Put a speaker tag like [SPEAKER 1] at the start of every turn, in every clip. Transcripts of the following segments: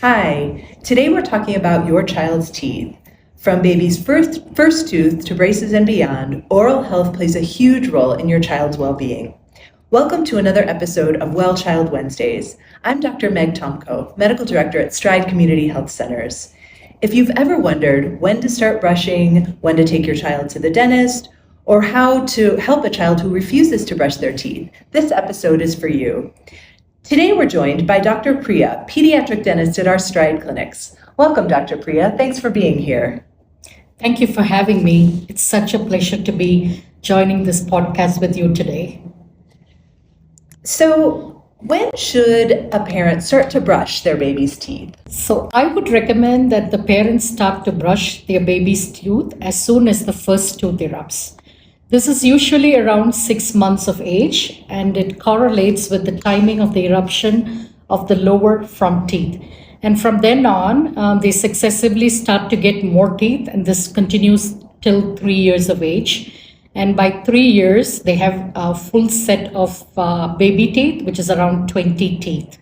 [SPEAKER 1] Hi, today we're talking about your child's teeth. From baby's first tooth to braces and beyond, oral health plays a huge role in your child's well-being. Welcome to another episode of Well Child Wednesdays. I'm Dr. Meg Tomko, Medical Director at Stride Community Health Centers. If you've ever wondered when to start brushing, when to take your child to the dentist, or how to help a child who refuses to brush their teeth, this episode is for you. Today we're joined by Dr. Priya, pediatric dentist at our Stride clinics. Welcome, Dr. Priya. Thanks for being here.
[SPEAKER 2] Thank you for having me. It's such a pleasure to be joining this podcast with you today.
[SPEAKER 1] So, when should a parent start to brush their baby's teeth?
[SPEAKER 2] So I would recommend that the parents start to brush their baby's tooth as soon as the first tooth erupts. This is usually around 6 months of age, and it correlates with the timing of the eruption of the lower front teeth. And from then on, they successively start to get more teeth, and this continues till 3 years of age. And by 3 years, they have a full set of baby teeth, which is around 20 teeth.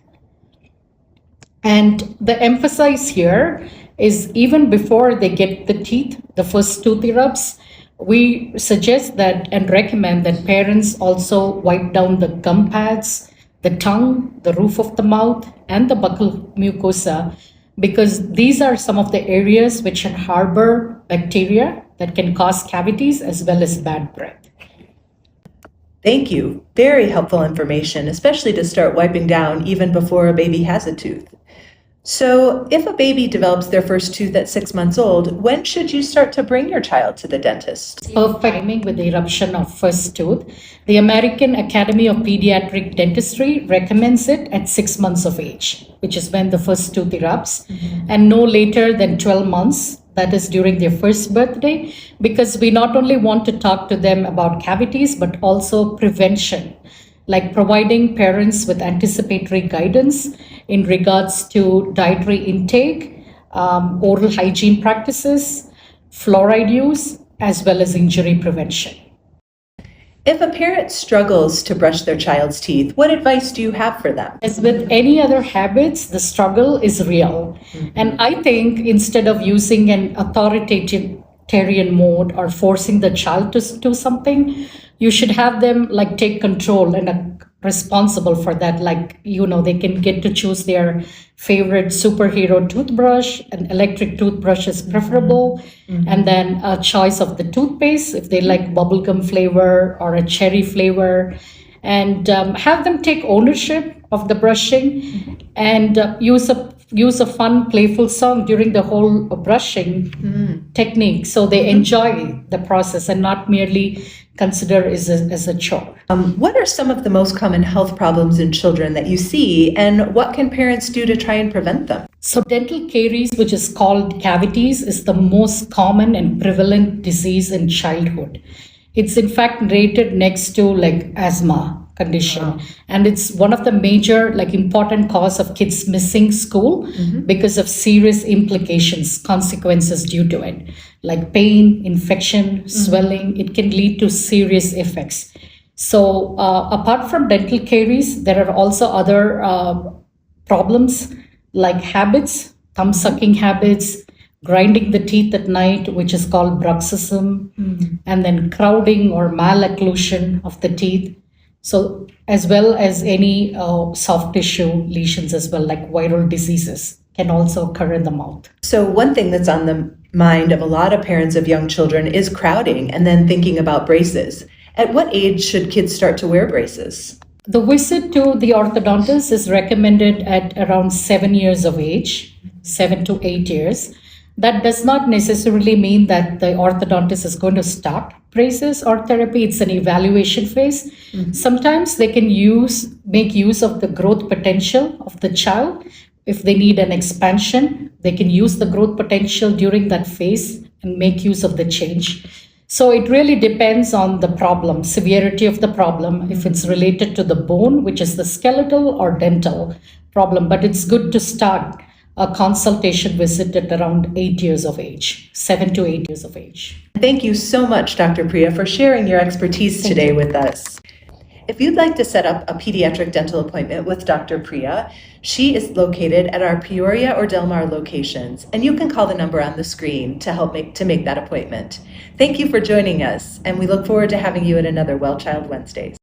[SPEAKER 2] And the emphasis here is even before they get the teeth, the first tooth erupts, we suggest that and recommend that parents also wipe down the gum pads, the tongue, the roof of the mouth, and the buccal mucosa, because these are some of the areas which harbor bacteria that can cause cavities as well as bad breath.
[SPEAKER 1] Thank you. Very helpful information, especially to start wiping down even before a baby has a tooth. So, if a baby develops their first tooth at 6 months old, when should you start to bring your child to the dentist?
[SPEAKER 2] Perfect timing with the eruption of first tooth. The American Academy of Pediatric Dentistry recommends it at 6 months of age, which is when the first tooth erupts, and no later than 12 months, that is during their first birthday, because we not only want to talk to them about cavities, but also prevention, like providing parents with anticipatory guidance in regards to dietary intake, oral hygiene practices, fluoride use, as well as injury prevention.
[SPEAKER 1] If a parent struggles to brush their child's teeth, what advice do you have for them?
[SPEAKER 2] As with any other habits, the struggle is real. And I think instead of using an authoritarian mode or forcing the child to do something, you should have them take take control and are responsible for that. They can get to choose their favorite superhero toothbrush. An electric toothbrush is preferable. And then a choice of the toothpaste, if they like bubblegum flavor or a cherry flavor. And have them take ownership of the brushing and use a fun, playful song during the whole brushing technique, so they enjoy the process and not merely consider it as a chore.
[SPEAKER 1] What are some of the most common health problems in children that you see, and what can parents do to try and prevent them?
[SPEAKER 2] So dental caries, which is called cavities, is the most common and prevalent disease in childhood. It's in fact rated next to asthma condition. And it's one of the major important cause of kids missing school because of serious implications, consequences due to it, like pain, infection, swelling. It can lead to serious effects. So apart from dental caries, there are also other problems like habits, thumb sucking habits, grinding the teeth at night, which is called bruxism, and then crowding or malocclusion of the teeth. So as well as any soft tissue lesions as well, like viral diseases can also occur in the mouth.
[SPEAKER 1] So one thing that's on the mind of a lot of parents of young children is crowding and then thinking about braces. At what age should kids start to wear braces?
[SPEAKER 2] The visit to the orthodontist is recommended at around 7 years of age, 7 to 8 years. That does not necessarily mean that the orthodontist is going to start braces or therapy. It's an evaluation phase. Sometimes they can make use of the growth potential of the child. If they need an expansion, they can use the growth potential during that phase and make use of the change. So it really depends on the problem, severity of the problem, if it's related to the bone, which is the skeletal or dental problem. But it's good to start a consultation visit at around 8 years of age, 7 to 8 years of age.
[SPEAKER 1] Thank you so much, Dr. Priya, for sharing your expertise today with us. If you'd like to set up a pediatric dental appointment with Dr. Priya, she is located at our Peoria or Del Mar locations, and you can call the number on the screen to make that appointment. Thank you for joining us, and we look forward to having you at another Well Child Wednesdays.